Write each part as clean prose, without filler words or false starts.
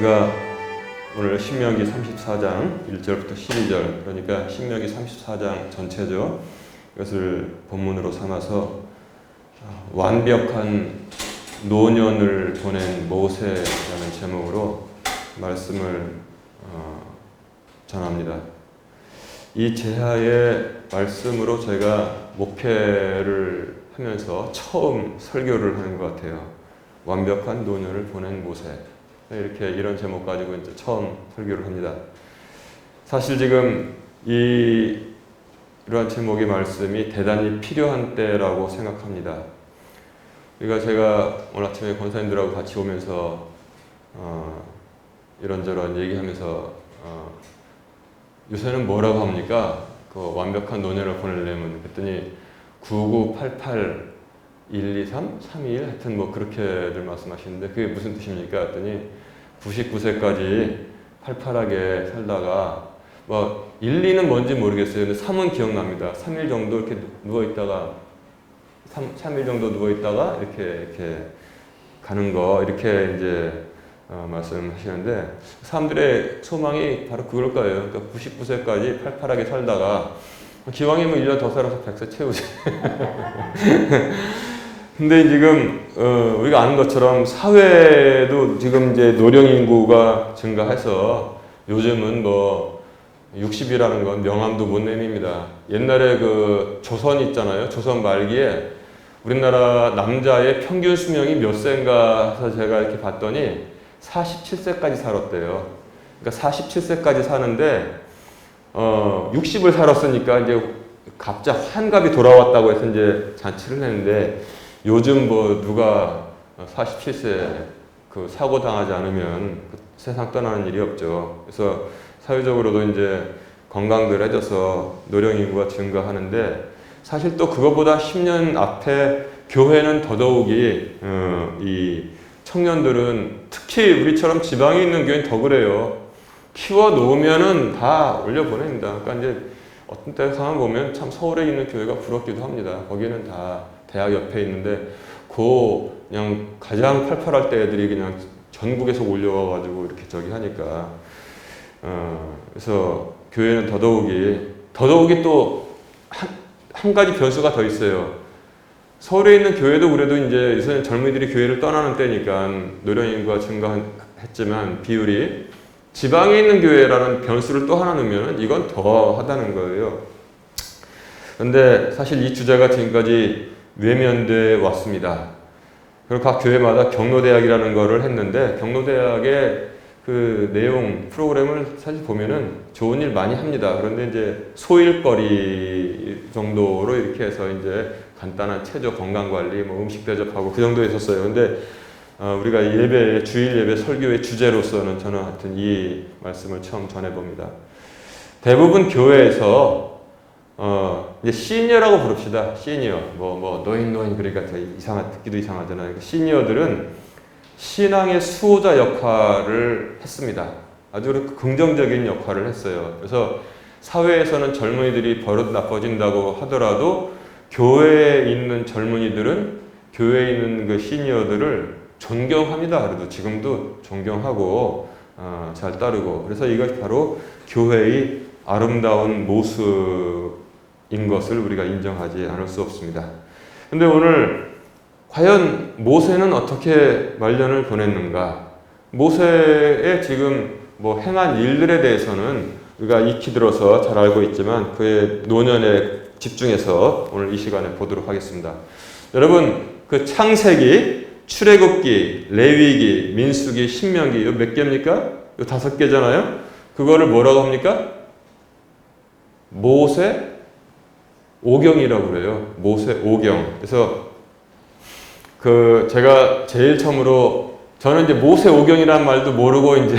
제가 오늘 신명기 34장 1절부터 12절, 그러니까 신명기 34장 전체죠. 이것을 본문으로 삼아서 완벽한 노년을 보낸 모세라는 제목으로 말씀을 전합니다. 이 제하의 말씀으로 제가 목회를 하면서 처음 설교를 하는 것 같아요. 완벽한 노년을 보낸 모세. 이렇게 이런 제목 가지고 이제 처음 설교를 합니다. 사실 지금 이러한 제목의 말씀이 대단히 필요한 때라고 생각합니다. 그러니까 제가 오늘 아침에 권사님들하고 같이 오면서 이런저런 얘기하면서 요새는 뭐라고 합니까? 그 완벽한 노년을 보내려면 그랬더니 9988 123, 321 하여튼 뭐 그렇게들 말씀하시는데 그게 무슨 뜻입니까? 했더니 99세까지 팔팔하게 살다가 뭐 1, 2는 뭔지 모르겠어요. 근데 3은 기억납니다. 3일 정도 이렇게 누워있다가 3일 정도 누워있다가 이렇게 가는 거 이렇게 이제 말씀하시는데 사람들의 소망이 바로 그럴 거예요. 그러니까 99세까지 팔팔하게 살다가 기왕이면 1년 더 살아서 100세 채우지. 근데 지금 우리가 아는 것처럼 사회도 지금 이제 노령 인구가 증가해서 요즘은 뭐 60이라는 건 명함도 못 내밉니다. 옛날에 그 조선 있잖아요. 조선 말기에 우리나라 남자의 평균 수명이 몇 세인가 해서 제가 이렇게 봤더니 47세까지 살았대요. 그러니까 47세까지 사는데 60을 살았으니까 이제 갑자 환갑이 돌아왔다고 해서 이제 잔치를 했는데 요즘 뭐 누가 47세 그 사고 당하지 않으면 그 세상 떠나는 일이 없죠. 그래서 사회적으로도 이제 건강들 해져서 노령 인구가 증가하는데 사실 또 그거보다 10년 앞에 교회는 더더욱이 이 청년들은 특히 우리처럼 지방에 있는 교회는 더 그래요. 키워 놓으면은 다 올려보냅니다. 그러니까 이제 어떤 때 상황 보면 참 서울에 있는 교회가 부럽기도 합니다. 거기는 다 대학 옆에 있는데 그냥 가장 팔팔할 때 애들이 그냥 전국에서 올려와가지고 이렇게 저기 하니까 그래서 교회는 더더욱이 또 한 가지 변수가 더 있어요. 서울에 있는 교회도 그래도 이제 요새는 젊은이들이 교회를 떠나는 때니까 노령 인구가 증가했지만 비율이 지방에 있는 교회라는 변수를 또 하나 넣으면 이건 더 하다는 거예요. 그런데 사실 이 주제가 지금까지 외면돼 왔습니다. 그리고 각 교회마다 경로대학이라는 거를 했는데 경로대학의 그 내용 프로그램을 사실 보면은 좋은 일 많이 합니다. 그런데 이제 소일거리 정도로 이렇게 해서 이제 간단한 체조 건강관리, 뭐 음식 대접하고 그 정도 했었어요. 근데 우리가 예배, 주일 예배 설교의 주제로서는 저는 하여튼 이 말씀을 처음 전해봅니다. 대부분 교회에서 이제 시니어라고 부릅시다. 시니어. 뭐 노인 그러니까 듣기도 이상하잖아요. 그러니까 시니어들은 신앙의 수호자 역할을 했습니다. 아주 긍정적인 역할을 했어요. 그래서 사회에서는 젊은이들이 버릇 나빠진다고 하더라도 교회에 있는 젊은이들은 교회에 있는 그 시니어들을 존경합니다. 그래도 지금도 존경하고 잘 따르고 그래서 이것이 바로 교회의 아름다운 모습인 것을 우리가 인정하지 않을 수 없습니다. 근데 오늘 과연 모세는 어떻게 말년을 보냈는가? 모세의 지금 뭐 행한 일들에 대해서는 우리가 익히 들어서 잘 알고 있지만 그의 노년에 집중해서 오늘 이 시간에 보도록 하겠습니다. 여러분 그 창세기, 출애굽기, 레위기, 민수기, 신명기 이 몇 개입니까? 이 5개잖아요. 그거를 뭐라고 합니까? 모세 오경이라고 그래요. 모세 오경. 그래서 제가 제일 처음으로 저는 이제 모세 오경이라는 말도 모르고 이제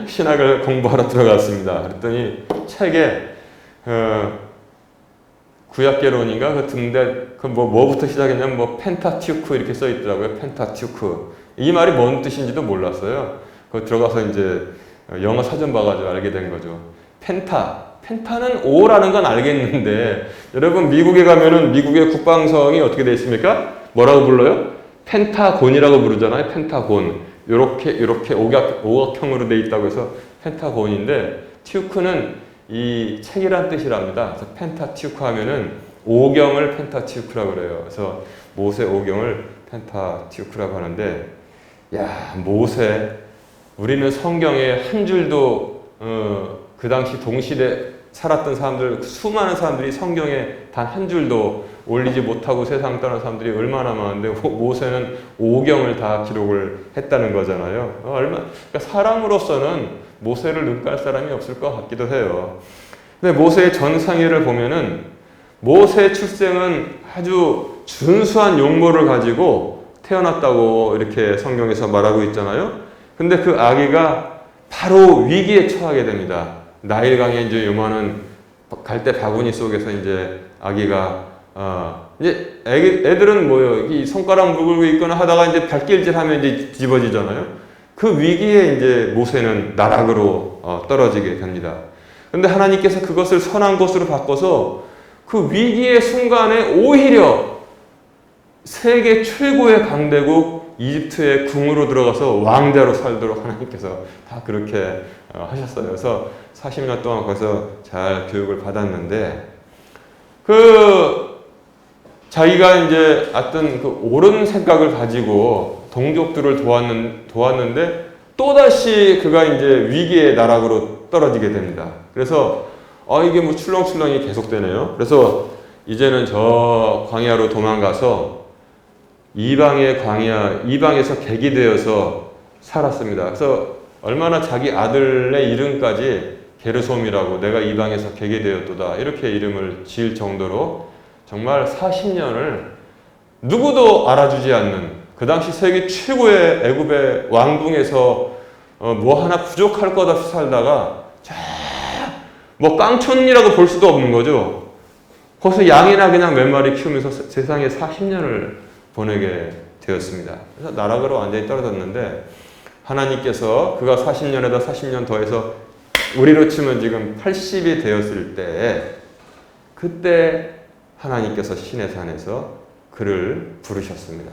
신학을 공부하러 들어갔습니다. 그랬더니 책에 구약개론인가 그 등대 뭐부터 시작했냐면 뭐 펜타튜크 이렇게 써 있더라고요. 펜타튜크 이 말이 뭔 뜻인지도 몰랐어요. 그 들어가서 이제 영어 사전 봐가지고 알게 된 거죠. 펜타는 5라는 건 알겠는데 여러분 미국에 가면은 미국의 국방성이 어떻게 되어 있습니까? 뭐라고 불러요? 펜타곤이라고 부르잖아요. 펜타곤. 이렇게 오각형으로 돼 있다고 해서 펜타곤인데 티우크는 이 책이란 뜻이랍니다. 그래서 펜타티우크 하면은 오경을 펜타티우크라고 그래요. 그래서 모세 오경을 펜타티우크라고 하는데, 야, 모세, 우리는 성경에 한 줄도 그 당시 동시대 살았던 사람들, 수많은 사람들이 성경에 단 한 줄도 올리지 못하고 세상 떠난 사람들이 얼마나 많은데 모세는 오경을 다 기록을 했다는 거잖아요. 그러니까 사람으로서는 모세를 능가할 사람이 없을 것 같기도 해요. 근데 모세의 전상회를 보면은 모세의 출생은 아주 준수한 용모를 가지고 태어났다고 이렇게 성경에서 말하고 있잖아요. 근데 그 아기가 바로 위기에 처하게 됩니다. 나일강에 이제 요만한 갈대 바구니 속에서 이제 아기가 이제 애들은 뭐요? 이 손가락 물고 있거나 하다가 이제 발길질하면 이제 집어지잖아요. 그 위기에 이제 모세는 나락으로 떨어지게 됩니다. 근데 하나님께서 그것을 선한 것으로 바꿔서 그 위기의 순간에 오히려 세계 최고의 강대국 이집트의 궁으로 들어가서 왕자로 살도록 하나님께서 다 그렇게 하셨어요. 그래서 40년 동안 거기서 잘 교육을 받았는데, 자기가 이제 어떤 그 옳은 생각을 가지고 동족들을 도왔는데 또다시 그가 이제 위기의 나락으로 떨어지게 됩니다. 그래서 이게 뭐 출렁출렁이 계속되네요. 그래서 이제는 저 광야로 도망가서 이방에서 객이 되어서 살았습니다. 그래서 얼마나 자기 아들의 이름까지 게르솜이라고, 내가 이방에서 객이 되었도다, 이렇게 이름을 지을 정도로 정말 40년을 누구도 알아주지 않는, 그 당시 세계 최고의 애굽의 왕궁에서 뭐 하나 부족할 것 없이 살다가 뭐 깡촌이라고 볼 수도 없는 거죠. 거기서 양이나 그냥 몇 마리 키우면서 세상에 40년을 보내게 되었습니다. 그래서 나락으로 완전히 떨어졌는데, 하나님께서 그가 40년에다 40년 더해서 우리로 치면 지금 80이 되었을 때, 그때 하나님께서 시내산에서 그를 부르셨습니다.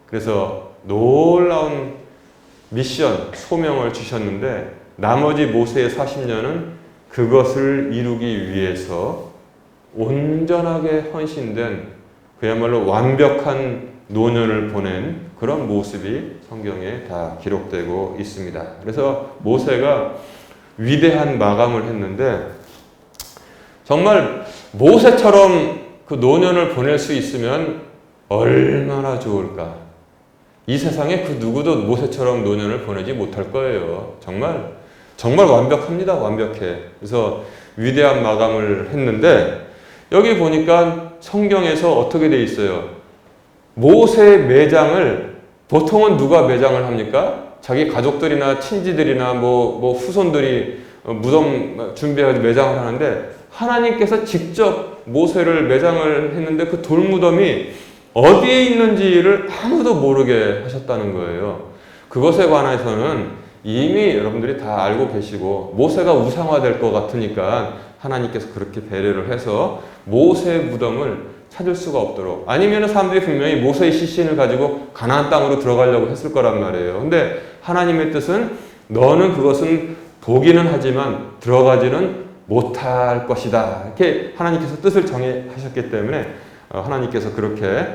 그래서 놀라운 미션, 소명을 주셨는데, 나머지 모세의 40년은 그것을 이루기 위해서 온전하게 헌신된, 그야말로 완벽한 노년을 보낸 그런 모습이 성경에 다 기록되고 있습니다. 그래서 모세가 위대한 마감을 했는데, 정말 모세처럼 그 노년을 보낼 수 있으면 얼마나 좋을까. 이 세상에 그 누구도 모세처럼 노년을 보내지 못할 거예요. 정말 완벽합니다. 완벽해. 그래서 위대한 마감을 했는데, 여기 보니까 성경에서 어떻게 돼 있어요? 모세의 매장을 보통은 누가 매장을 합니까? 자기 가족들이나 친지들이나 뭐 후손들이 무덤 준비해서 매장을 하는데, 하나님께서 직접 모세를 매장을 했는데 그 돌무덤이 어디에 있는지를 아무도 모르게 하셨다는 거예요. 그것에 관해서는 이미 여러분들이 다 알고 계시고, 모세가 우상화될 것 같으니까 하나님께서 그렇게 배려를 해서 모세의 무덤을 찾을 수가 없도록, 아니면 사람들이 분명히 모세의 시신을 가지고 가나안 땅으로 들어가려고 했을 거란 말이에요. 근데 하나님의 뜻은 너는 그것은 보기는 하지만 들어가지는 못할 것이다, 이렇게 하나님께서 뜻을 정하셨기 때문에 하나님께서 그렇게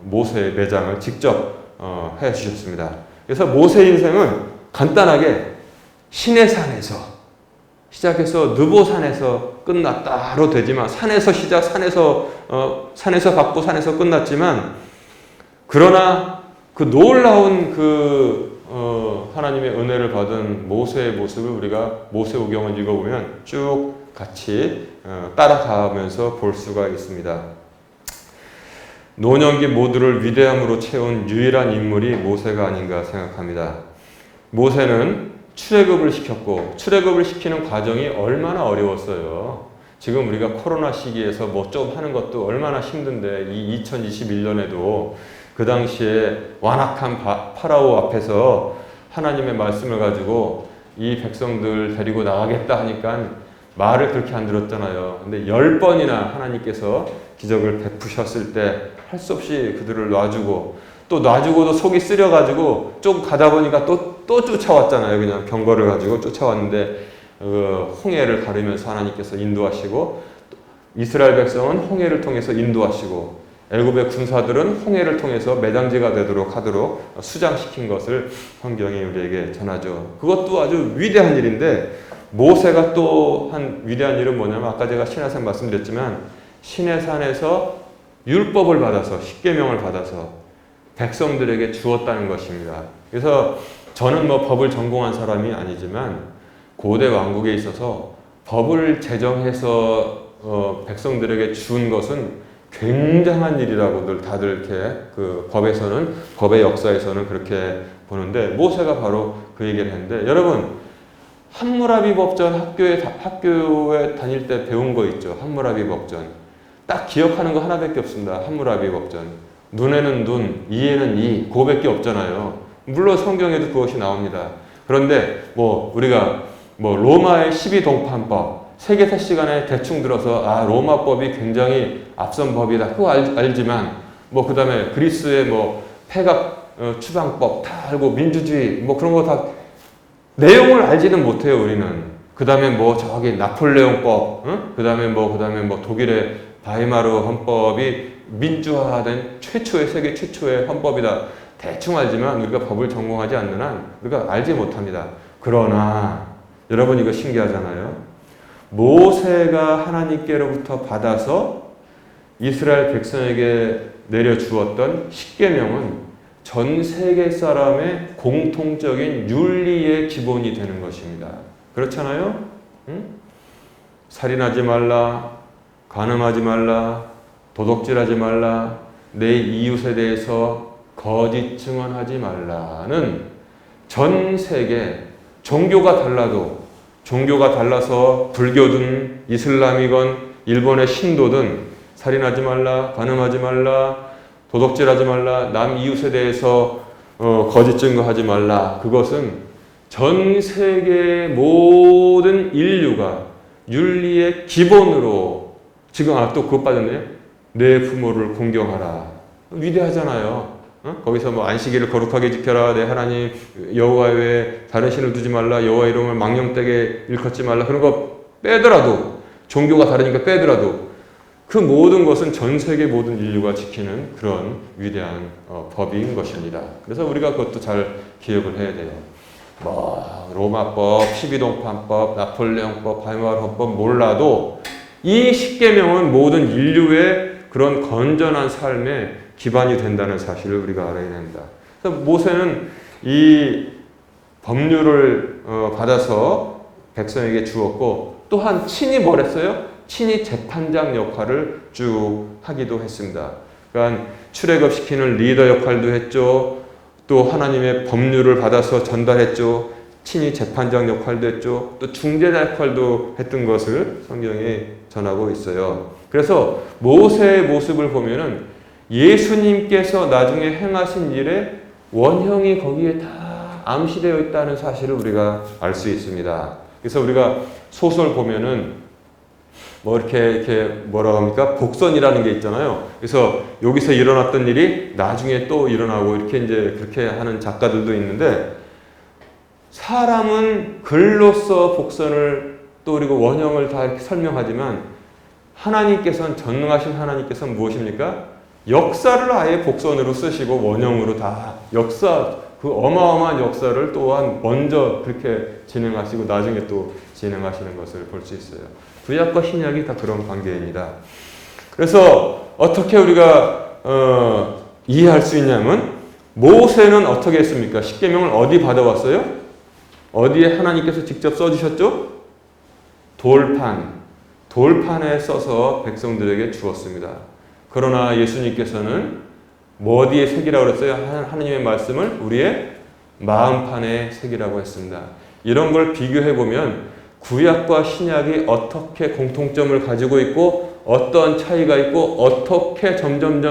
모세의 매장을 직접 해 주셨습니다. 그래서 모세 인생은 간단하게 시내산에서 시작해서 느보산에서 끝났다로 되지만, 산에서 시작, 산에서 받고 산에서 끝났지만, 그러나 그 놀라운 하나님의 은혜를 받은 모세의 모습을 우리가 모세오경을 읽어보면 쭉 같이 따라가면서 볼 수가 있습니다. 노년기 모두를 위대함으로 채운 유일한 인물이 모세가 아닌가 생각합니다. 모세는 출애굽을 시켰고, 출애굽을 시키는 과정이 얼마나 어려웠어요. 지금 우리가 코로나 시기에서 뭐 좀 하는 것도 얼마나 힘든데, 이 2021년에도 그 당시에 완악한 파라오 앞에서 하나님의 말씀을 가지고 이 백성들 데리고 나가겠다 하니까 말을 그렇게 안 들었잖아요. 근데 10번이나 하나님께서 기적을 베푸셨을 때 할 수 없이 그들을 놔주고 또 놔주고도 속이 쓰려가지고 좀 가다 보니까 또 쫓아왔잖아요. 그냥 병거를 가지고 쫓아왔는데 홍해를 가르면서 하나님께서 인도하시고 이스라엘 백성은 홍해를 통해서 인도하시고 애굽의 군사들은 홍해를 통해서 매장지가 되도록 하도록 수장시킨 것을 성경이 우리에게 전하죠. 그것도 아주 위대한 일인데 모세가 또 한 위대한 일은 뭐냐면 아까 제가 시내산 말씀드렸지만 시내산에서 율법을 받아서 십계명을 받아서 백성들에게 주었다는 것입니다. 그래서 저는 뭐 법을 전공한 사람이 아니지만 고대 왕국에 있어서 법을 제정해서 백성들에게 준 것은 굉장한 일이라고들 다들 이렇게 그 법의 역사에서는 그렇게 보는데 모세가 바로 그 얘기를 했는데 여러분 함무라비 법전 학교에 다닐 때 배운 거 있죠. 함무라비 법전. 딱 기억하는 거 하나밖에 없습니다. 함무라비 법전. 눈에는 눈, 이에는 이, 그거밖에 없잖아요. 물론 성경에도 그것이 나옵니다. 그런데 우리가 로마의 12동판법, 세계사 시간에 대충 들어서 로마법이 굉장히 앞선 법이다. 그거 알지만 그 다음에 그리스의 폐각 추방법 다 알고 민주주의 그런 거 다 내용을 알지는 못해요. 우리는. 그 다음에 저기 나폴레옹법, 그 다음에 독일의 바이마르 헌법이 민주화된 세계 최초의 헌법이다. 대충 알지만 우리가 법을 전공하지 않는 한 우리가 알지 못합니다. 그러나 여러분 이거 신기하잖아요. 모세가 하나님께로부터 받아서 이스라엘 백성에게 내려주었던 십계명은 전 세계 사람의 공통적인 윤리의 기본이 되는 것입니다. 그렇잖아요? 응? 살인하지 말라, 간음하지 말라, 도둑질하지 말라, 내 이웃에 대해서 거짓 증언하지 말라는 전 세계 종교가 달라서 불교든 이슬람이건 일본의 신도든 살인하지 말라, 간음하지 말라, 도둑질하지 말라, 남 이웃에 대해서 거짓 증거하지 말라. 그것은 전 세계 모든 인류가 윤리의 기본으로 지금 또 그것 빠졌네요. 내 부모를 공경하라. 위대하잖아요. 거기서 안식일을 거룩하게 지켜라. 내 하나님 여호와 외에 다른 신을 두지 말라. 여호와 이름을 망령되게 일컫지 말라. 그런 거 빼더라도 종교가 다르니까 빼더라도 그 모든 것은 전 세계 모든 인류가 지키는 그런 위대한 법인 것입니다. 그래서 우리가 그것도 잘 기억을 해야 돼요. 로마법, 12동판법, 나폴레옹법, 바이마르 헌법 몰라도 이 십계명은 모든 인류의 그런 건전한 삶의 기반이 된다는 사실을 우리가 알아야 된다. 그래서 모세는 이 법률을 받아서 백성에게 주었고 또한 친히 뭘 했어요? 친히 재판장 역할을 쭉 하기도 했습니다. 그러니까 출애굽시키는 리더 역할도 했죠. 또 하나님의 법률을 받아서 전달했죠. 친히 재판장 역할도 했죠. 또 중재자 역할도 했던 것을 성경에 전하고 있어요. 그래서 모세의 모습을 보면은 예수님께서 나중에 행하신 일의 원형이 거기에 다 암시되어 있다는 사실을 우리가 알 수 있습니다. 그래서 우리가 소설 보면은 이렇게 뭐라고 합니까? 복선이라는 게 있잖아요. 그래서 여기서 일어났던 일이 나중에 또 일어나고 이렇게 이제 그렇게 하는 작가들도 있는데 사람은 글로써 복선을 또 그리고 원형을 다 이렇게 설명하지만 하나님께서는 전능하신 하나님께서는 무엇입니까? 역사를 아예 복선으로 쓰시고 원형으로 다 그 어마어마한 역사를 또한 먼저 그렇게 진행하시고 나중에 또 진행하시는 것을 볼 수 있어요. 구약과 신약이 다 그런 관계입니다. 그래서 어떻게 우리가 이해할 수 있냐면 모세는 어떻게 했습니까? 십계명을 어디 받아왔어요? 어디에 하나님께서 직접 써주셨죠? 돌판에 써서 백성들에게 주었습니다. 그러나 예수님께서는 어디에 새기라고 그랬어요? 하나님의 말씀을 우리의 마음판에 새기라고 했습니다. 이런 걸 비교해보면 구약과 신약이 어떻게 공통점을 가지고 있고 어떤 차이가 있고 어떻게 점점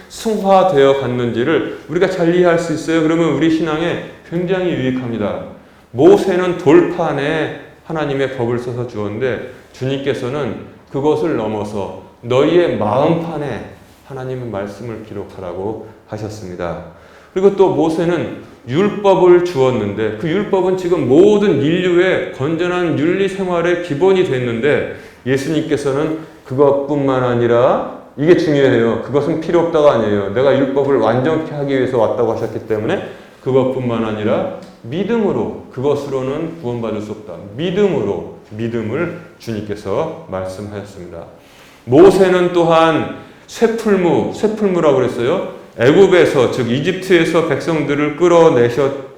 승화되어 갔는지를 우리가 잘 이해할 수 있어요. 그러면 우리 신앙에 굉장히 유익합니다. 모세는 돌판에 하나님의 법을 써서 주었는데 주님께서는 그것을 넘어서 너희의 마음판에 하나님의 말씀을 기록하라고 하셨습니다. 그리고 또 모세는 율법을 주었는데 그 율법은 지금 모든 인류의 건전한 윤리 생활의 기본이 됐는데 예수님께서는 그것뿐만 아니라 이게 중요해요. 그것은 필요 없다가 아니에요. 내가 율법을 완전케 하기 위해서 왔다고 하셨기 때문에 그것뿐만 아니라 믿음으로, 그것으로는 구원받을 수 없다. 믿음으로, 믿음을 주님께서 말씀하셨습니다. 모세는 또한 쇠풀무라고 그랬어요. 애굽에서, 즉 이집트에서 백성들을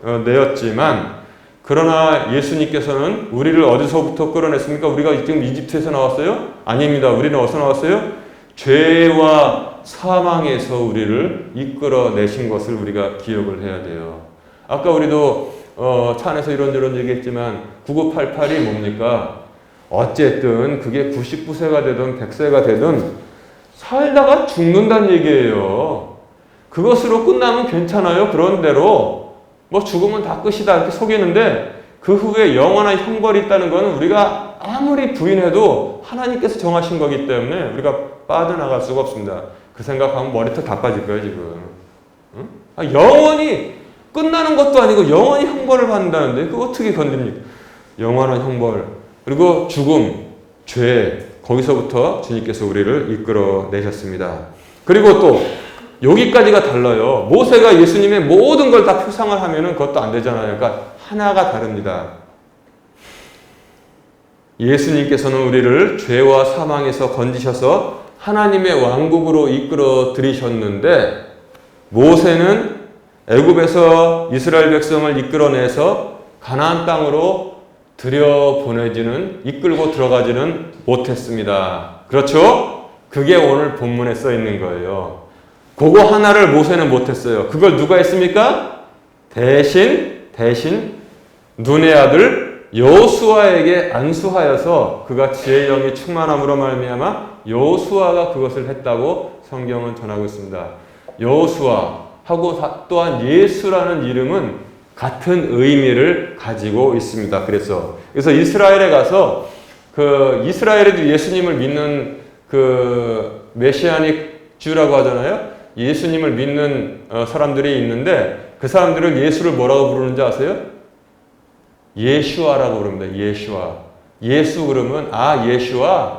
끌어내었지만 그러나 예수님께서는 우리를 어디서부터 끌어냈습니까? 우리가 지금 이집트에서 나왔어요? 아닙니다. 우리는 어디서 나왔어요? 죄와 사망에서 우리를 이끌어내신 것을 우리가 기억을 해야 돼요. 아까 우리도 차 안에서 이런저런 얘기했지만 9988이 뭡니까? 어쨌든 그게 99세가 되든 100세가 되든 살다가 죽는다는 얘기예요. 그것으로 끝나면 괜찮아요. 그런 대로 뭐 죽으면 다 끝이다 이렇게 속이는데 그 후에 영원한 형벌이 있다는 것은 우리가 아무리 부인해도 하나님께서 정하신 거기 때문에 우리가 빠져나갈 수가 없습니다. 그 생각하면 머리털 다 빠질 거예요 지금. 응? 영원히 끝나는 것도 아니고 영원히 형벌을 받는다는데 그거 어떻게 건듭니까? 영원한 형벌 그리고 죽음, 죄 거기서부터 주님께서 우리를 이끌어내셨습니다. 그리고 또 여기까지가 달라요. 모세가 예수님의 모든 걸 다 표상을 하면은 그것도 안 되잖아요. 그러니까 하나가 다릅니다. 예수님께서는 우리를 죄와 사망에서 건지셔서 하나님의 왕국으로 이끌어 들이셨는데 모세는 애굽에서 이스라엘 백성을 이끌어내서 가나안 땅으로 이끌고 들어가지는 못했습니다. 그렇죠? 그게 오늘 본문에 써 있는 거예요. 그거 하나를 모세는 못했어요. 그걸 누가 했습니까? 대신 눈의 아들 여호수아에게 안수하여서 그가 지혜의 영이 충만함으로 말미암아 여호수아가 그것을 했다고 성경은 전하고 있습니다. 여호수아하고 또한 예수라는 이름은 같은 의미를 가지고 있습니다. 그래서 이스라엘에 가서 이스라엘에도 예수님을 믿는 메시아닉 주라고 하잖아요. 예수님을 믿는 사람들이 있는데 그 사람들을 예수를 뭐라고 부르는지 아세요? 예슈아라고 부릅니다. 예수 그러면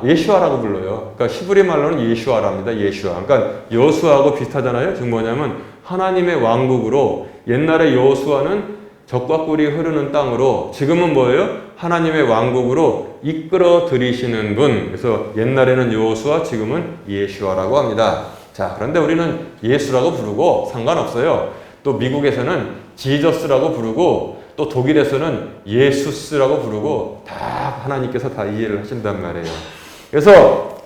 예슈아라고 불러요. 그러니까 히브리 말로는 예슈아랍니다. 예슈아. 그러니까 여호수아하고 비슷하잖아요. 지금 뭐냐면 하나님의 왕국으로 옛날에 여호수아는 적과 꿀이 흐르는 땅으로 지금은 뭐예요? 하나님의 왕국으로 이끌어 들이시는 분. 그래서 옛날에는 여호수아, 지금은 예슈아라고 합니다. 자, 그런데 우리는 예수라고 부르고 상관없어요. 또 미국에서는 지저스라고 부르고 또 독일에서는 예수스라고 부르고 다 하나님께서 다 이해를 하신단 말이에요. 그래서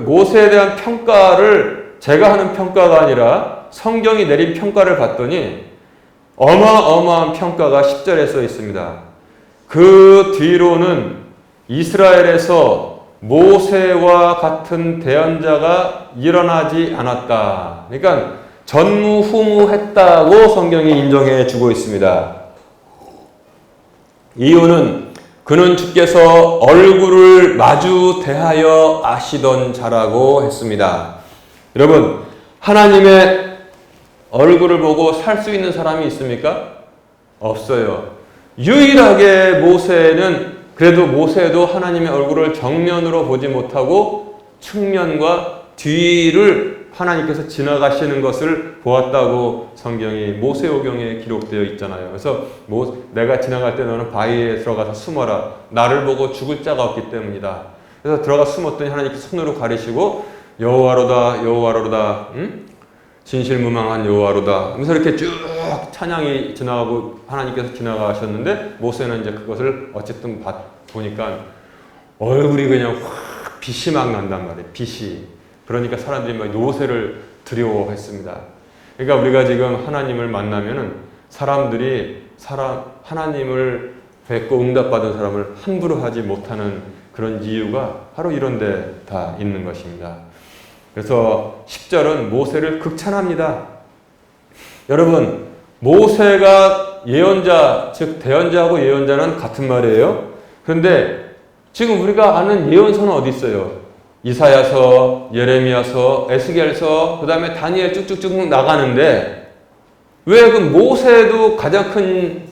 모세에 대한 평가를 제가 하는 평가가 아니라 성경이 내린 평가를 봤더니 어마어마한 평가가 10절에 써 있습니다. 그 뒤로는 이스라엘에서 모세와 같은 대언자가 일어나지 않았다. 그러니까 전무후무했다고 성경이 인정해 주고 있습니다. 이유는 그는 주께서 얼굴을 마주 대하여 아시던 자라고 했습니다. 여러분, 하나님의 얼굴을 보고 살 수 있는 사람이 있습니까? 없어요. 유일하게 모세도 하나님의 얼굴을 정면으로 보지 못하고 측면과 뒤를 하나님께서 지나가시는 것을 보았다고 성경이 모세오경에 기록되어 있잖아요. 그래서 내가 지나갈 때 너는 바위에 들어가서 숨어라. 나를 보고 죽을 자가 없기 때문이다. 그래서 들어가 숨었더니 하나님께서 손으로 가리시고 여호와로다 진실무망한 여호와로다. 그래서 이렇게 쭉 찬양이 지나가고 하나님께서 지나가셨는데 모세는 이제 그것을 어쨌든 보니까 얼굴이 그냥 확 빛이 막 난단 말이에요. 빛이. 그러니까 사람들이 막 모세를 두려워했습니다. 그러니까 우리가 지금 하나님을 만나면은 하나님을 뵙고 응답받은 사람을 함부로 하지 못하는 그런 이유가 바로 이런 데 다 있는 것입니다. 그래서 10절은 모세를 극찬합니다. 여러분, 모세가 예언자, 즉 대언자하고 예언자는 같은 말이에요. 그런데 지금 우리가 아는 예언서는 어디 있어요? 이사야서, 예레미야서, 에스겔서, 그 다음에 다니엘 쭉쭉쭉 나가는데 왜 그 모세도 가장 큰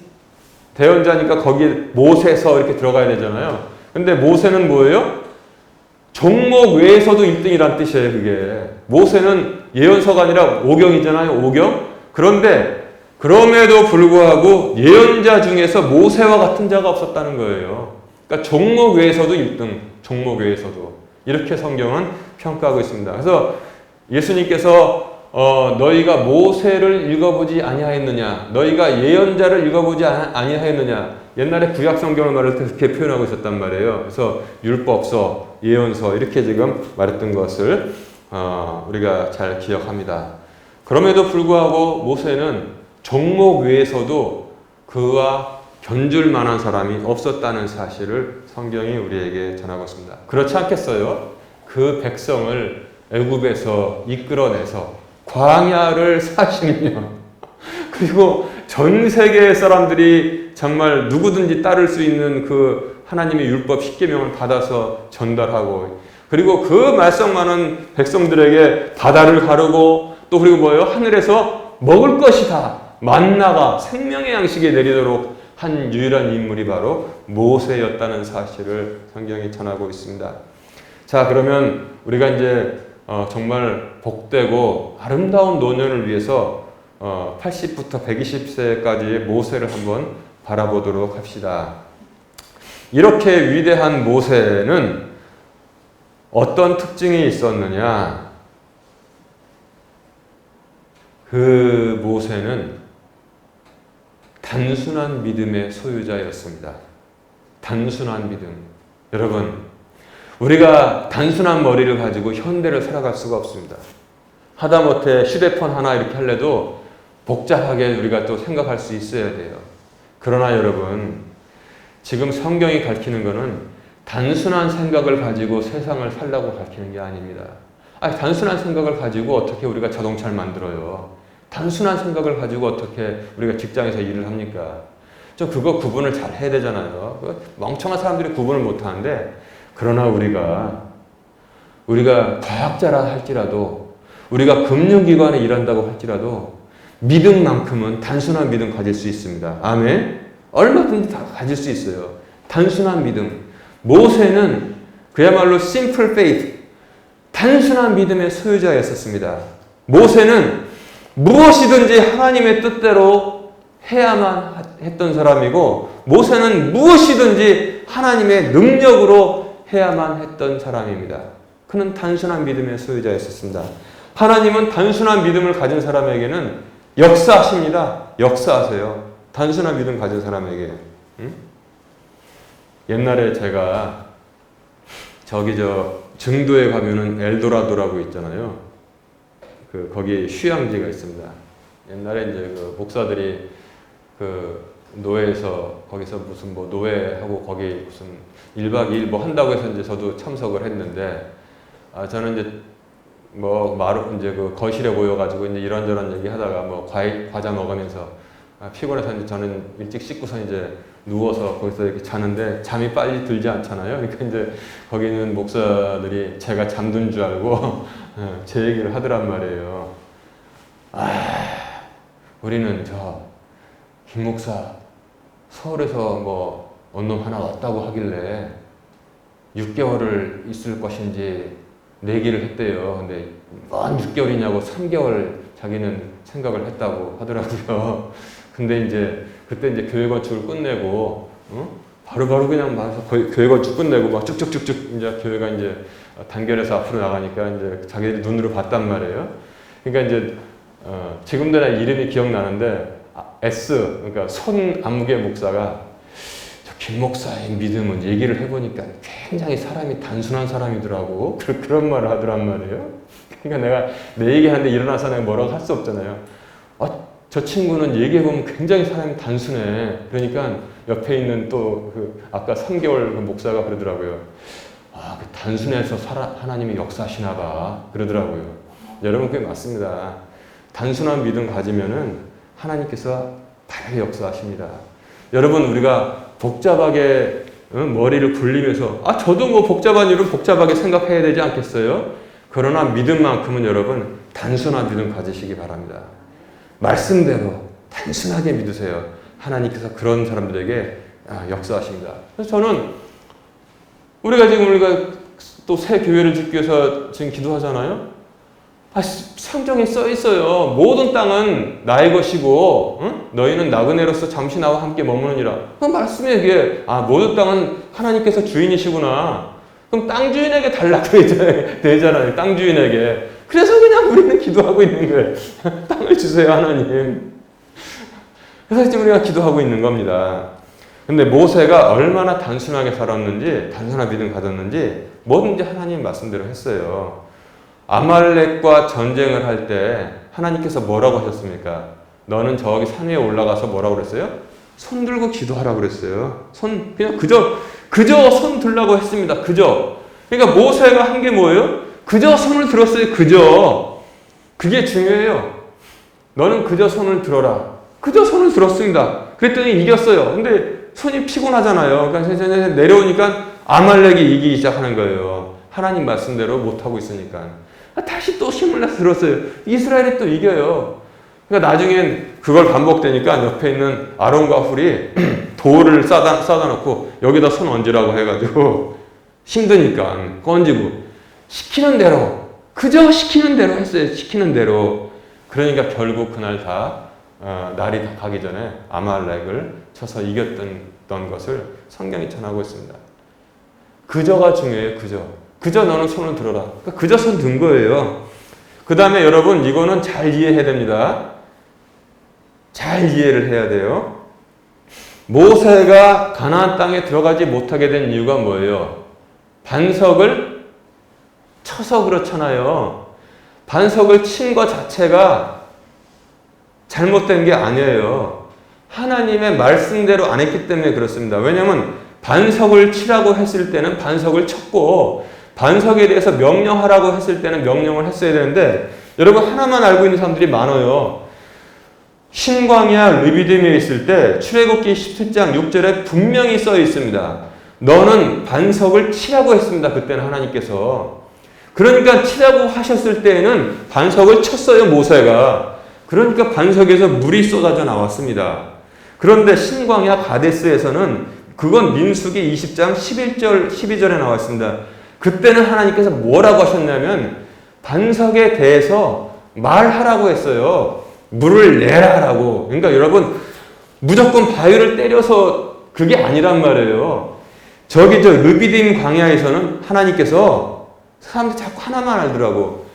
대언자니까 거기에 모세서 이렇게 들어가야 되잖아요. 근데 모세는 뭐예요? 종목 외에서도 1등이란 뜻이에요, 그게. 모세는 예언서가 아니라 오경이잖아요, 오경. 그런데 그럼에도 불구하고 예언자 중에서 모세와 같은 자가 없었다는 거예요. 그러니까 종목 외에서도 1등, 종목 외에서도. 이렇게 성경은 평가하고 있습니다. 그래서 예수님께서 너희가 모세를 읽어보지 아니하였느냐, 너희가 예언자를 읽어보지 아니하였느냐. 옛날에 구약 성경을 말할 때 그렇게 표현하고 있었단 말이에요. 그래서 율법서, 예언서 이렇게 지금 말했던 것을 우리가 잘 기억합니다. 그럼에도 불구하고 모세는 종목 외에서도 그와 견줄 만한 사람이 없었다는 사실을 성경이 우리에게 전하고 있습니다. 그렇지 않겠어요? 그 백성을 애굽에서 이끌어내서 광야를 40년 그리고 전 세계 사람들이 정말 누구든지 따를 수 있는 그 하나님의 율법 10계명을 받아서 전달하고 그리고 그 말썽 많은 백성들에게 바다를 가르고 또 그리고 뭐예요? 하늘에서 먹을 것이다. 만나가 생명의 양식이 내리도록 한 유일한 인물이 바로 모세였다는 사실을 성경이 전하고 있습니다. 자, 그러면 우리가 이제 정말 복되고 아름다운 노년을 위해서 80부터 120세까지의 모세를 한번 바라보도록 합시다. 이렇게 위대한 모세는 어떤 특징이 있었느냐? 그 모세는 단순한 믿음의 소유자였습니다. 단순한 믿음. 여러분, 우리가 단순한 머리를 가지고 현대를 살아갈 수가 없습니다. 하다못해 휴대폰 하나 이렇게 할래도 복잡하게 우리가 또 생각할 수 있어야 돼요. 그러나 여러분, 지금 성경이 가르치는 것은 단순한 생각을 가지고 세상을 살라고 가르치는 게 아닙니다. 단순한 생각을 가지고 어떻게 우리가 자동차를 만들어요? 단순한 생각을 가지고 어떻게 우리가 직장에서 일을 합니까? 그거 구분을 잘 해야 되잖아요. 멍청한 사람들이 구분을 못 하는데, 그러나 우리가 과학자라 할지라도, 우리가 금융기관에 일한다고 할지라도, 믿음만큼은 단순한 믿음 가질 수 있습니다. 아멘? 얼마든지 다 가질 수 있어요. 단순한 믿음. 모세는 그야말로 simple faith, 단순한 믿음의 소유자였었습니다. 모세는 무엇이든지 하나님의 뜻대로 해야만 했던 사람이고 모세는 무엇이든지 하나님의 능력으로 해야만 했던 사람입니다. 그는 단순한 믿음의 소유자였었습니다. 하나님은 단순한 믿음을 가진 사람에게는 역사하십니다. 역사하세요. 단순한 믿음 가진 사람에게. 옛날에 제가 증도에 가면은 엘도라도라고 있잖아요. 거기 휴양지가 있습니다. 옛날에 이제 그 목사들이 그 노예에서 거기서 무슨 뭐 노예하고 거기 무슨 1박 2일 뭐 한다고 해서 이제 저도 참석을 했는데 저는 이제 이제 그 거실에 모여가지고 이제 이런저런 얘기 하다가 과자 먹으면서 피곤해서 이제 저는 일찍 씻고서 이제 누워서 거기서 이렇게 자는데 잠이 빨리 들지 않잖아요. 그러니까 이제 거기 있는 목사들이 제가 잠든 줄 알고 제 얘기를 하더란 말이에요. 우리는 김 목사 서울에서 언놈 하나 왔다고 하길래 6개월을 있을 것인지 내기를 했대요. 근데 뭔 6개월이냐고 3개월 자기는 생각을 했다고 하더라고요. 근데 이제 그때 이제 교회 건축을 끝내고 바로바로 그냥 막 교회 건축 끝내고 막 쭉쭉쭉쭉 이제 교회가 이제 단결해서 앞으로 나가니까 이제 자기들이 눈으로 봤단 말이에요. 그러니까 이제 지금도 나 이름이 기억나는데 그러니까 손안무개 목사가 김 목사의 믿음은 얘기를 해보니까 굉장히 사람이 단순한 사람이더라고. 그런 말을 하더란 말이에요. 그러니까 내가 내 얘기하는데 일어나서 내가 뭐라고 할 수 없잖아요. 저 친구는 얘기해보면 굉장히 사람이 단순해. 그러니까 옆에 있는 또 아까 3개월 그 목사가 그러더라고요. 그 단순해서 하나님이 역사하시나 봐. 그러더라고요. 여러분, 그게 맞습니다. 단순한 믿음 가지면은 하나님께서 바로 역사하십니다. 여러분, 우리가 복잡하게 머리를 굴리면서 저도 뭐 복잡한 일은 복잡하게 생각해야 되지 않겠어요? 그러나 믿음만큼은 여러분 단순한 믿음 가지시기 바랍니다. 말씀대로 단순하게 믿으세요. 하나님께서 그런 사람들에게 역사하십니다. 그래서 저는 우리가 또 새 교회를 짓기 위해서 지금 기도하잖아요. 성경에 써 있어요. 모든 땅은 나의 것이고 너희는 나그네로서 잠시 나와 함께 머무느니라. 그 말씀에 이게 모든 땅은 하나님께서 주인이시구나. 그럼 땅 주인에게 달라고 되잖아요. 땅 주인에게. 그래서 그냥 우리는 기도하고 있는 거예요. 땅을 주세요, 하나님. 그래서 지금 우리가 기도하고 있는 겁니다. 근데 모세가 얼마나 단순하게 살았는지, 단순한 믿음 가졌는지 뭐든지 하나님 말씀대로 했어요. 아말렉과 전쟁을 할 때 하나님께서 뭐라고 하셨습니까? 너는 저기 산 위에 올라가서 뭐라고 그랬어요? 손 들고 기도하라고 그랬어요. 그냥 그저 손 들라고 했습니다. 그저. 그러니까 모세가 한 게 뭐예요? 그저 손을 들었어요. 그저. 그게 중요해요. 너는 그저 손을 들어라. 그저 손을 들었습니다. 그랬더니 이겼어요. 근데 손이 피곤하잖아요. 그러니까 내려오니까 아말렉이 이기기 시작하는 거예요. 하나님 말씀대로 못하고 있으니까. 다시 또 힘을 내서 들었어요. 이스라엘이 또 이겨요. 그러니까 나중엔 그걸 반복되니까 옆에 있는 아론과 훌이 돌을 싸다 놓고 여기다 손 얹으라고 해가지고 힘드니까 건지고 시키는 대로 그저 시키는 대로 했어요. 시키는 대로. 그러니까 결국 그날 날이 다 가기 전에 아말렉을 쳐서 이겼던 것을 성경이 전하고 있습니다. 그저가 중요해요. 그저 너는 손을 들어라. 그러니까 그저 손 든 거예요. 그 다음에 여러분 이거는 잘 이해해야 됩니다. 잘 이해를 해야 돼요. 모세가 가나안 땅에 들어가지 못하게 된 이유가 뭐예요? 반석을 쳐서 그렇잖아요. 반석을 친 것 자체가 잘못된 게 아니에요. 하나님의 말씀대로 안 했기 때문에 그렇습니다. 왜냐하면 반석을 치라고 했을 때는 반석을 쳤고 반석에 대해서 명령하라고 했을 때는 명령을 했어야 되는데 여러분 하나만 알고 있는 사람들이 많아요. 신광야 르비딤에 있을 때 출애굽기 17장 6절에 분명히 써 있습니다. 너는 반석을 치라고 했습니다. 그때는 하나님께서. 그러니까 치라고 하셨을 때에는 반석을 쳤어요. 모세가. 그러니까 반석에서 물이 쏟아져 나왔습니다. 그런데 신광야 가데스에서는 그건 민수기 20장 11절 12절에 나와 있습니다. 그때는 하나님께서 뭐라고 하셨냐면 반석에 대해서 말하라고 했어요. 물을 내라라고. 그러니까 여러분 무조건 바위를 때려서 그게 아니란 말이에요. 르비딤 광야에서는 하나님께서 사람들이 자꾸 하나만 알더라고.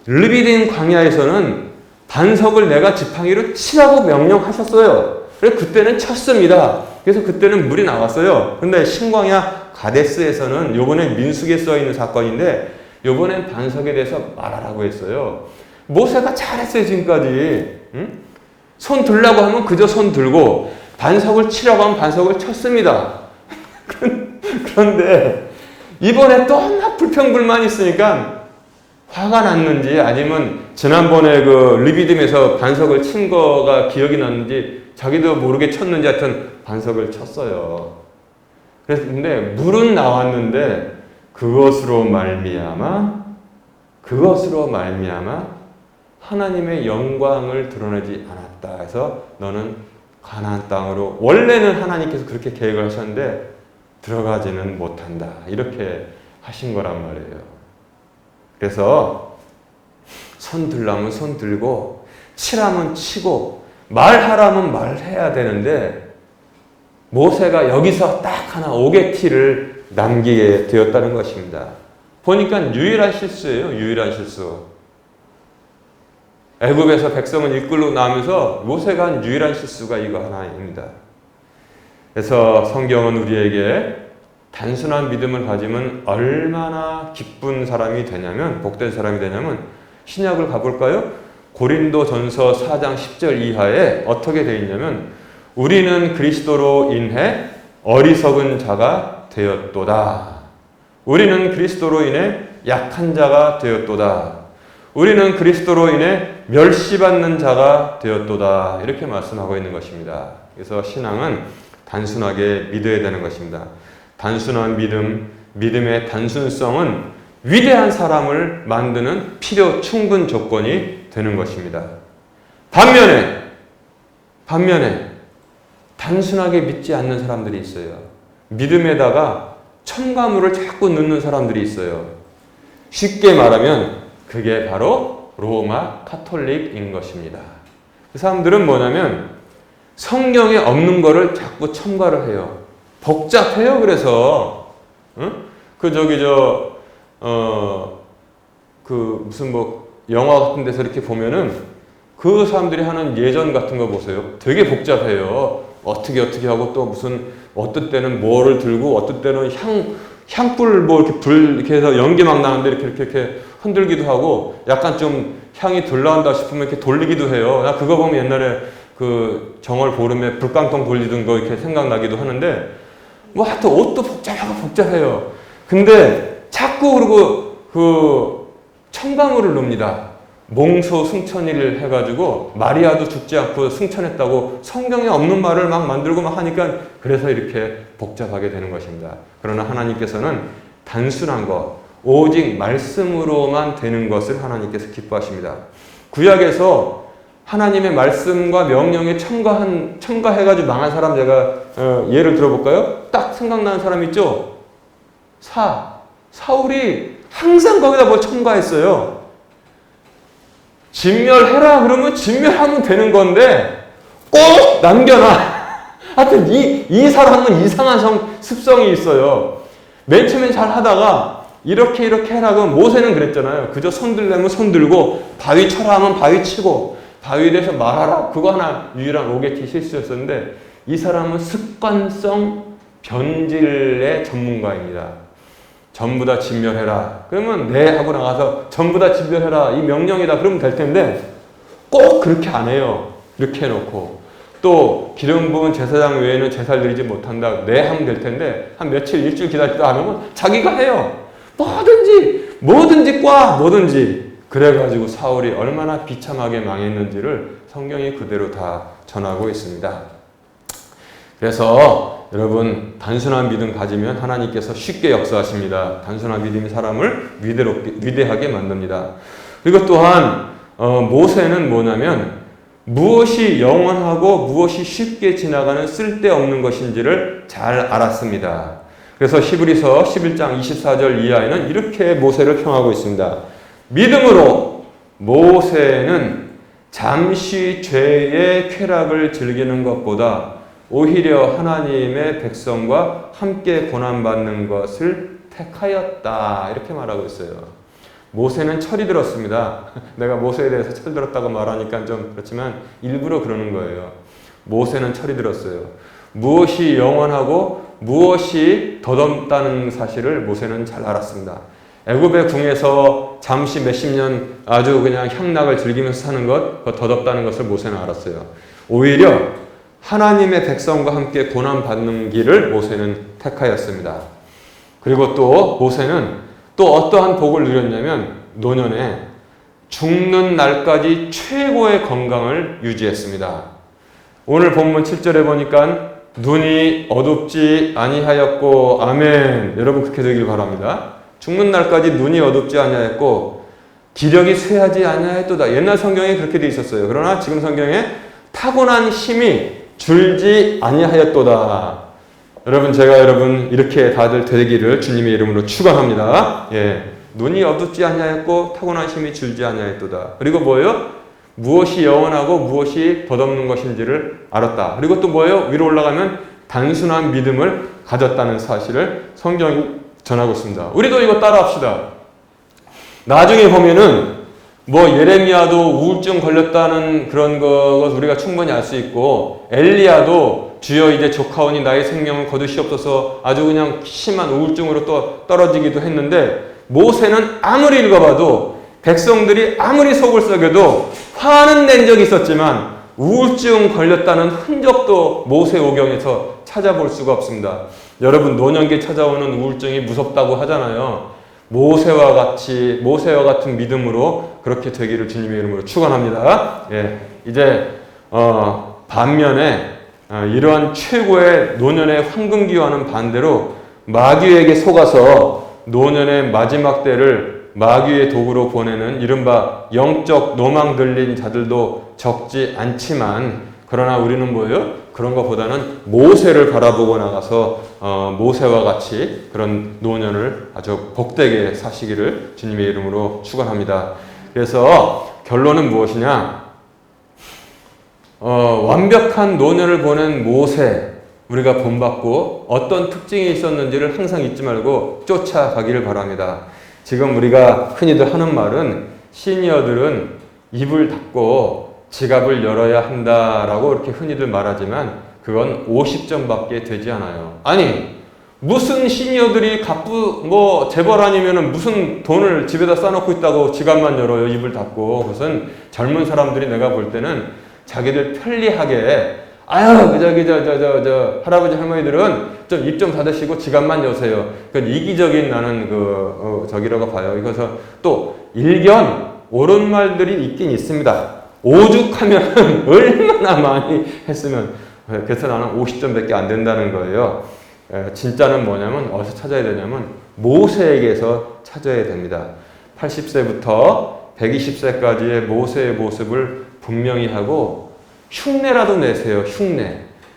르비딤 광야에서는 반석을 내가 지팡이로 치라고 명령하셨어요. 그래서 그때는 쳤습니다. 그래서 그때는 물이 나왔어요. 근데 신광야 가데스에서는 요번에 민수기에 써 있는 사건인데 요번엔 반석에 대해서 말하라고 했어요. 모세가 잘했어요. 지금까지. 손 들라고 하면 그저 손 들고 반석을 치라고 하면 반석을 쳤습니다. 그런데 이번에 또 하나 불평불만이 있으니까 화가 났는지 아니면 지난번에 그 르비딤에서 반석을 친 거가 기억이 났는지 자기도 모르게 쳤는지 하여튼 반석을 쳤어요. 그런데 물은 나왔는데 그것으로 말미암아 하나님의 영광을 드러내지 않았다 해서 너는 가나안 땅으로 원래는 하나님께서 그렇게 계획을 하셨는데 들어가지는 못한다. 이렇게 하신 거란 말이에요. 그래서 손 들라면 손 들고 치라면 치고 말하라면 말해야 되는데 모세가 여기서 딱 하나 오게티를 남기게 되었다는 것입니다. 보니까 유일한 실수예요. 유일한 실수. 애굽에서 백성을 이끌고 나오면서 모세가 한 유일한 실수가 이거 하나입니다. 그래서 성경은 우리에게 단순한 믿음을 가지면 얼마나 기쁜 사람이 되냐면 복된 사람이 되냐면 신약을 가볼까요? 고린도전서 4장 10절 이하에 어떻게 되어 있냐면 우리는 그리스도로 인해 어리석은 자가 되었도다. 우리는 그리스도로 인해 약한 자가 되었도다. 우리는 그리스도로 인해 멸시받는 자가 되었도다. 이렇게 말씀하고 있는 것입니다. 그래서 신앙은 단순하게 믿어야 되는 것입니다. 단순한 믿음, 믿음의 단순성은 위대한 사람을 만드는 필요 충분 조건이 되는 것입니다. 반면에 단순하게 믿지 않는 사람들이 있어요. 믿음에다가 첨가물을 자꾸 넣는 사람들이 있어요. 쉽게 말하면 그게 바로 로마 카톨릭인 것입니다. 그 사람들은 뭐냐면 성경에 없는 거를 자꾸 첨가를 해요. 복잡해요. 그래서 무슨 뭐 영화 같은 데서 이렇게 보면은 그 사람들이 하는 예전 같은 거 보세요. 되게 복잡해요. 어떻게 하고 또 무슨 어떤 때는 뭐를 들고 어떤 때는 향불 뭐 이렇게 불 이렇게 해서 연기 막 나는데 이렇게 흔들기도 하고 약간 좀 향이 덜 나온다 싶으면 이렇게 돌리기도 해요. 나 그거 보면 옛날에 그 정월 보름에 불깡통 돌리던 거 이렇게 생각나기도 하는데 뭐 하여튼 옷도 복잡해요. 근데 자꾸 그러고 그 첨가물을 넣습니다. 몽소 승천일 해가지고 마리아도 죽지 않고 승천했다고 성경에 없는 말을 막 만들고 막 하니까 그래서 이렇게 복잡하게 되는 것입니다. 그러나 하나님께서는 단순한 것, 오직 말씀으로만 되는 것을 하나님께서 기뻐하십니다. 구약에서 하나님의 말씀과 명령에 첨가해가지고 망한 사람 제가 예를 들어볼까요? 딱 생각나는 사람 있죠? 사울이 항상 거기다 뭘 첨가했어요. 진멸해라 그러면 진멸하면 되는 건데 꼭 남겨놔. 하여튼 이 사람은 이상한 습성이 있어요. 맨 처음엔 잘 하다가 이렇게 해라 그러면 모세는 그랬잖아요. 그저 손들려면 손들고 바위 쳐라 하면 바위 치고 바위에 대해서 말하라. 그거 하나 유일한 오게티 실수였었는데 이 사람은 습관성 변질의 전문가입니다. 전부 다 진멸해라. 그러면 네 하고 나가서 전부 다 진멸해라. 이 명령이다. 그러면 될 텐데 꼭 그렇게 안 해요. 이렇게 해놓고 또 기름 부은 제사장 외에는 제사를 드리지 못한다. 네 하면 될 텐데 한 며칠 일주일 기다리지도 않으면 자기가 해요. 뭐든지 그래가지고 사울이 얼마나 비참하게 망했는지를 성경이 그대로 다 전하고 있습니다. 그래서 여러분 단순한 믿음 가지면 하나님께서 쉽게 역사하십니다. 단순한 믿음이 사람을 위대하게 만듭니다. 그리고 또한 모세는 뭐냐면 무엇이 영원하고 무엇이 쉽게 지나가는 쓸데없는 것인지를 잘 알았습니다. 그래서 히브리서 11장 24절 이하에는 이렇게 모세를 평하고 있습니다. 믿음으로 모세는 잠시 죄의 쾌락을 즐기는 것보다 오히려 하나님의 백성과 함께 고난받는 것을 택하였다. 이렇게 말하고 있어요. 모세는 철이 들었습니다. 내가 모세에 대해서 철 들었다고 말하니까 좀 그렇지만 일부러 그러는 거예요. 모세는 철이 들었어요. 무엇이 영원하고 무엇이 덧없다는 사실을 모세는 잘 알았습니다. 애굽의 궁에서 잠시 몇십 년 아주 그냥 향락을 즐기면서 사는 것, 그 덧없다는 것을 모세는 알았어요. 오히려 하나님의 백성과 함께 고난받는 길을 모세는 택하였습니다. 그리고 또 모세는 또 어떠한 복을 누렸냐면 노년에 죽는 날까지 최고의 건강을 유지했습니다. 오늘 본문 7절에 보니까 눈이 어둡지 아니하였고 아멘. 여러분 그렇게 되길 바랍니다. 죽는 날까지 눈이 어둡지 아니하였고 기력이 쇠하지 아니하였도다. 옛날 성경에 그렇게 되어 있었어요. 그러나 지금 성경에 타고난 힘이 줄지 아니하였도다. 여러분 제가 여러분 이렇게 다들 되기를 주님의 이름으로 축원합니다. 예, 눈이 어둡지 아니하였고 타고난 힘이 줄지 아니하였도다. 그리고 뭐예요? 무엇이 영원하고 무엇이 덧없는 것인지를 알았다. 그리고 또 뭐예요? 위로 올라가면 단순한 믿음을 가졌다는 사실을 성경이 전하고 있습니다. 우리도 이거 따라합시다. 나중에 보면은 뭐 예레미야도 우울증 걸렸다는 그런 것 우리가 충분히 알 수 있고 엘리야도 주여 이제 조카오니 나의 생명을 거두시옵소서 아주 그냥 심한 우울증으로 또 떨어지기도 했는데 모세는 아무리 읽어봐도 백성들이 아무리 속을 썩여도 화는 낸 적이 있었지만 우울증 걸렸다는 흔적도 모세오경에서 찾아볼 수가 없습니다. 여러분 노년기에 찾아오는 우울증이 무섭다고 하잖아요. 모세와 같은 믿음으로 그렇게 되기를 주님의 이름으로 축원합니다. 예, 이제 반면에 이러한 최고의 노년의 황금기와는 반대로 마귀에게 속아서 노년의 마지막 때를 마귀의 도구로 보내는 이른바 영적 노망 들린 자들도 적지 않지만, 그러나 우리는 뭐예요? 그런 것보다는 모세를 바라보고 나가서 모세와 같이 그런 노년을 아주 복되게 사시기를 주님의 이름으로 축원합니다. 그래서 결론은 무엇이냐? 완벽한 노년을 보낸 모세, 우리가 본받고 어떤 특징이 있었는지를 항상 잊지 말고 쫓아가기를 바랍니다. 지금 우리가 흔히들 하는 말은 시니어들은 입을 닫고 지갑을 열어야 한다라고 이렇게 흔히들 말하지만 그건 50점밖에 되지 않아요. 아니, 무슨 시니어들이 재벌 아니면은 무슨 돈을 집에다 싸놓고 있다고 지갑만 열어요, 입을 닫고. 그것은 젊은 사람들이 내가 볼 때는 자기들 편리하게, 할아버지 할머니들은 좀 입 좀 닫으시고 지갑만 여세요. 그건 이기적인 나는 저기라고 봐요. 이것은 또 일견 옳은 말들이 있긴 있습니다. 오죽하면 얼마나 많이 했으면. 그래서 나는 50점밖에 안 된다는 거예요. 진짜는 뭐냐면 어디서 찾아야 되냐면 모세에게서 찾아야 됩니다. 80세부터 120세까지의 모세의 모습을 분명히 하고 흉내라도 내세요.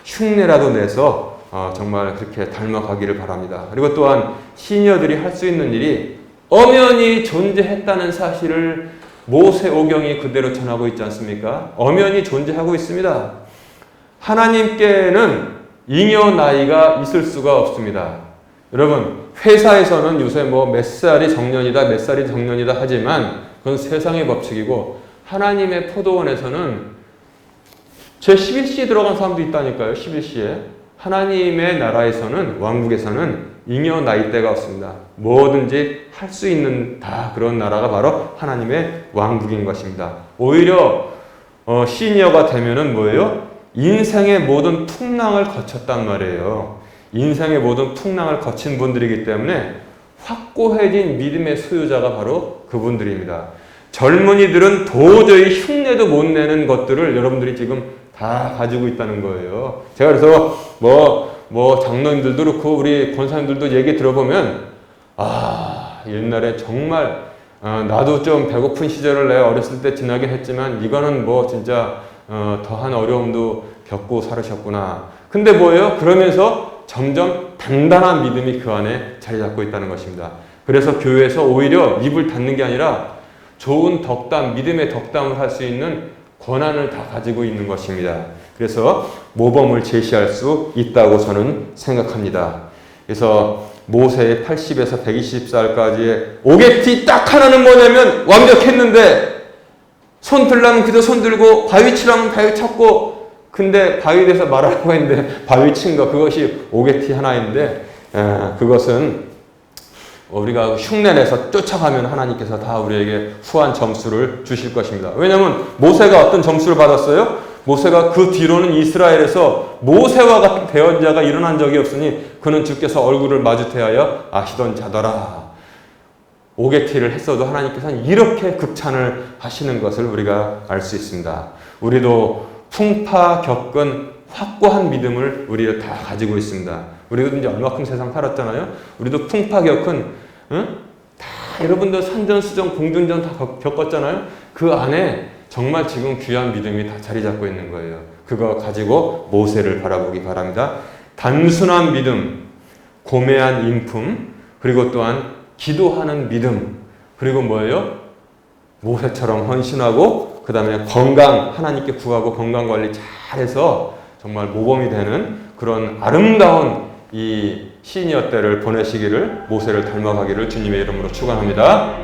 흉내라도 내서 정말 그렇게 닮아가기를 바랍니다. 그리고 또한 시니어들이 할 수 있는 일이 엄연히 존재했다는 사실을 모세오경이 그대로 전하고 있지 않습니까? 엄연히 존재하고 있습니다. 하나님께는 잉여 나이가 있을 수가 없습니다. 여러분, 회사에서는 요새 몇 살이 정년이다 하지만 그건 세상의 법칙이고, 하나님의 포도원에서는 제 11시에 들어간 사람도 있다니까요. 11시에. 하나님의 나라에서는, 왕국에서는 잉여 나이대가 없습니다. 뭐든지 할 수 있는 다 그런 나라가 바로 하나님의 왕국인 것입니다. 오히려 시니어가 되면은 뭐예요? 인생의 모든 풍랑을 거쳤단 말이에요. 인생의 모든 풍랑을 거친 분들이기 때문에 확고해진 믿음의 소유자가 바로 그분들입니다. 젊은이들은 도저히 흉내도 못 내는 것들을 여러분들이 지금 다 가지고 있다는 거예요. 제가 그래서 장로님들도 그렇고 우리 권사님들도 얘기 들어보면, 옛날에 정말 나도 좀 배고픈 시절을 내가 어렸을 때 지나긴 했지만 이거는 진짜 더한 어려움도 겪고 살으셨구나. 근데 뭐예요? 그러면서 점점 단단한 믿음이 그 안에 자리 잡고 있다는 것입니다. 그래서 교회에서 오히려 입을 닫는 게 아니라 좋은 덕담, 믿음의 덕담을 할 수 있는 권한을 다 가지고 있는 것입니다. 그래서 모범을 제시할 수 있다고 저는 생각합니다. 그래서 모세의 80에서 120살까지의 오게티 딱 하나는 뭐냐면, 완벽했는데 손 들라면 그저 손 들고 바위 치라면 바위 쳤고, 근데 바위에 대해서 말하려고 했는데 바위 친 거, 그것이 오게티 하나인데, 그것은 우리가 흉내내서 쫓아가면 하나님께서 다 우리에게 후한 점수를 주실 것입니다. 왜냐하면 모세가 어떤 점수를 받았어요? 모세가 그 뒤로는 이스라엘에서 모세와 같은 대언자가 일어난 적이 없으니 그는 주께서 얼굴을 마주대하여 아시던 자더라. 오게티를 했어도 하나님께서는 이렇게 극찬을 하시는 것을 우리가 알 수 있습니다. 우리도 풍파 겪은 확고한 믿음을 우리가 다 가지고 있습니다. 우리도 이제 얼마큼 세상 살았잖아요. 우리도 풍파 겪은, 다 여러분들 산전수전 공중전 다 겪었잖아요. 그 안에 정말 지금 귀한 믿음이 다 자리 잡고 있는 거예요. 그거 가지고 모세를 바라보기 바랍니다. 단순한 믿음, 고매한 인품, 그리고 또한 기도하는 믿음, 그리고 뭐예요? 모세처럼 헌신하고 그 다음에 건강, 하나님께 구하고 건강관리 잘해서 정말 모범이 되는 그런 아름다운 이 시니어 때를 보내시기를, 모세를 닮아가기를 주님의 이름으로 축원합니다.